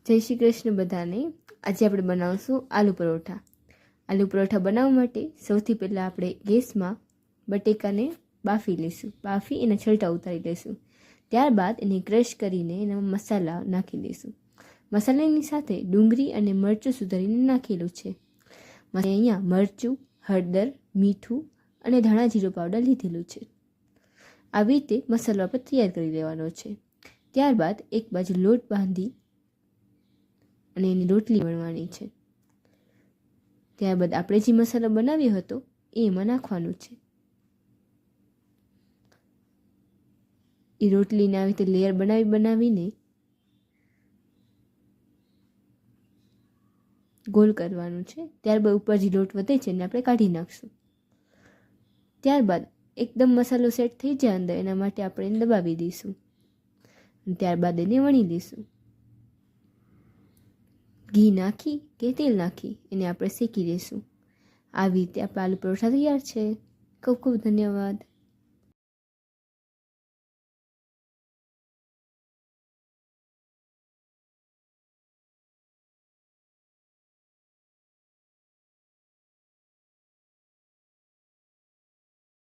જય શ્રી કૃષ્ણ બધાને। આજે આપણે બનાવશું આલુ પરોઠા। આલુ પરોઠા બનાવવા માટે સૌથી પહેલાં આપણે ગેસમાં બટેકાને બાફી લઈશું। બાફી એના છલટા ઉતારી લઈશું। ત્યારબાદ એને ક્રશ કરીને એના મસાલા નાખી દઈશું। મસાલાની સાથે ડુંગળી અને મરચું સુધારીને નાખેલું છે। અહીંયા મરચું, હળદર, મીઠું અને ધાણા જીરું પાવડર લીધેલું છે। આવી રીતે મસાલો આપણે તૈયાર કરી લેવાનો છે। ત્યારબાદ એક બાજુ લોટ બાંધી અને એની રોટલી વણવાની છે। ત્યારબાદ આપણે જે મસાલો બનાવ્યો હતો એ એમાં નાખવાનું છે। એ રોટલીને આવી રીતે લેયર બનાવીને ગોલ કરવાનું છે। ત્યારબાદ ઉપર જે લોટ વધે છે એને આપણે કાઢી નાખશું। ત્યારબાદ એકદમ મસાલો સેટ થઈ જાય અંદર, એના માટે આપણે એને દબાવી દઈશું। ત્યારબાદ એને વણી લઈશું। ઘી નાખી કે તેલ નાખી એને આપણે શેકી લઈશું। આવી રીતે આપણા આલુ પરોઠા તૈયાર છે। ખૂબ ખૂબ ધન્યવાદ।